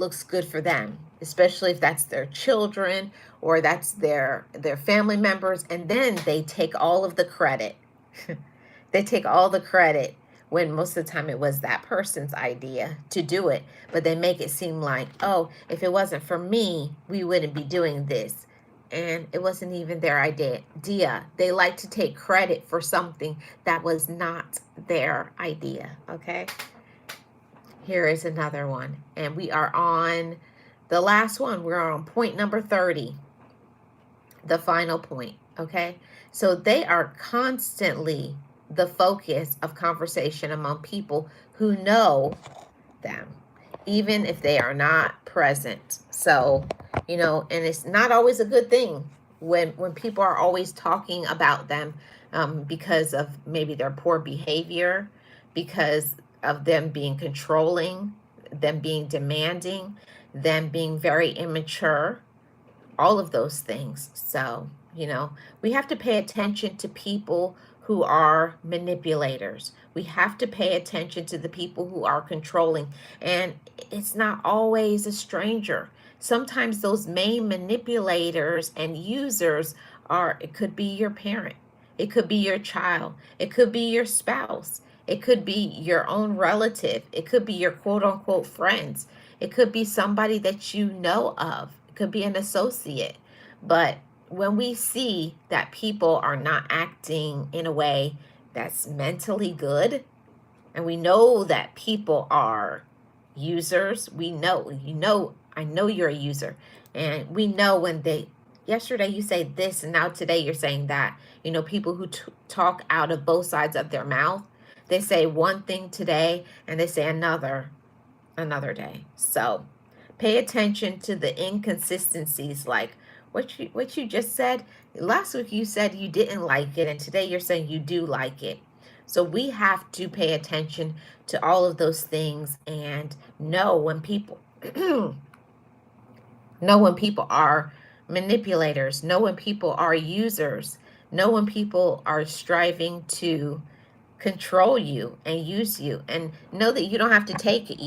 looks good for them, especially if that's their children or that's their family members, and then they take all of the credit. They take all the credit when most of the time it was that person's idea to do it, but they make it seem like, oh, if it wasn't for me, we wouldn't be doing this. And it wasn't even their idea. They like to take credit for something that was not their idea. Okay, here is another one, and we are on the last one. We're on point number 30, the final point. Okay, so they are constantly the focus of conversation among people who know them, even if they are not present. So, and it's not always a good thing when people are always talking about them, because of maybe their poor behavior, because of them being controlling, them being demanding, them being very immature, all of those things. So, we have to pay attention to people who are manipulators. We have to pay attention to the people who are controlling. And it's not always a stranger. Sometimes those main manipulators and users it could be your parent, it could be your child, it could be your spouse, it could be your own relative, it could be your quote unquote friends, it could be somebody that you know of, it could be an associate. But when we see that people are not acting in a way that's mentally good, and we know that people are users, I know you're a user, and we know when yesterday you say this and now today you're saying that. People who talk out of both sides of their mouth, they say one thing today and they say another day. So pay attention to the inconsistencies, like what you just said. Last week you said you didn't like it, and today you're saying you do like it. So we have to pay attention to all of those things and know when people know when people are manipulators, know when people are users, know when people are striving to control you and use you, and know that you don't have to take it.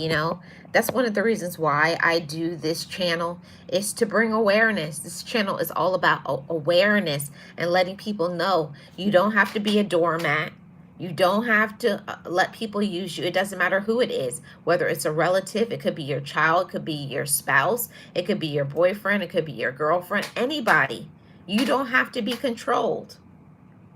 That's one of the reasons why I do this channel, is to bring awareness. This channel is all about awareness and letting people know you don't have to be a doormat. You don't have to let people use you. It doesn't matter who it is, whether it's a relative, it could be your child, it could be your spouse, it could be your boyfriend, it could be your girlfriend, anybody. You don't have to be controlled.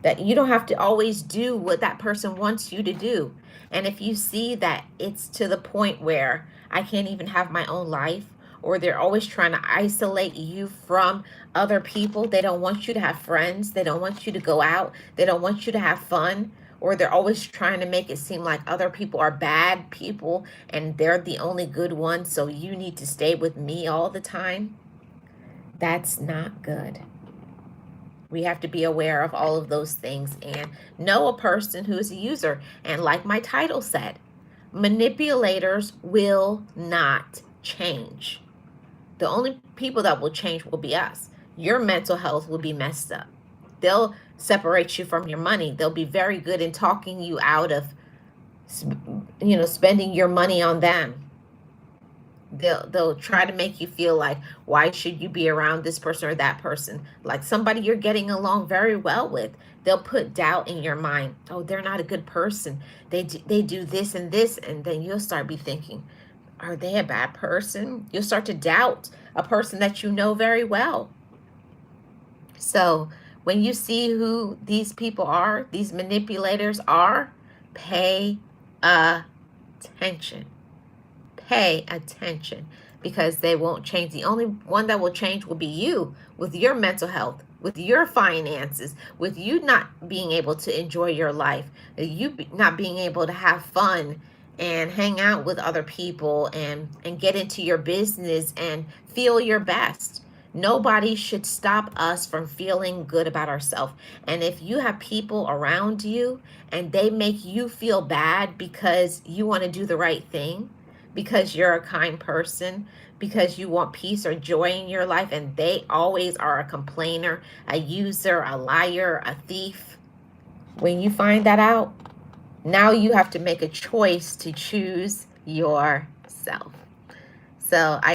That you don't have to always do what that person wants you to do. And if you see that it's to the point where I can't even have my own life, or they're always trying to isolate you from other people, they don't want you to have friends, they don't want you to go out, they don't want you to have fun, or they're always trying to make it seem like other people are bad people and they're the only good ones, so you need to stay with me all the time, that's not good. We have to be aware of all of those things and know a person who is a user. And like my title said, manipulators will not change. The only people that will change will be us. Your mental health will be messed up. They'll separate you from your money. They'll be very good in talking you out of, spending your money on them. They'll try to make you feel like, why should you be around this person or that person, like somebody you're getting along very well with. They'll put doubt in your mind. Oh, they're not a good person, they do this and this, and then you'll start be thinking, are they a bad person? You'll start to doubt a person that you know very well. So when you see who these people are, these manipulators are, pay attention. Pay attention, because they won't change. The only one that will change will be you, with your mental health, with your finances, with you not being able to enjoy your life, you not being able to have fun and hang out with other people and get into your business and feel your best. Nobody should stop us from feeling good about ourselves. And if you have people around you and they make you feel bad because you want to do the right thing, because you're a kind person, because you want peace or joy in your life, and they always are a complainer, a user, a liar, a thief, when you find that out, now you have to make a choice to choose yourself. So I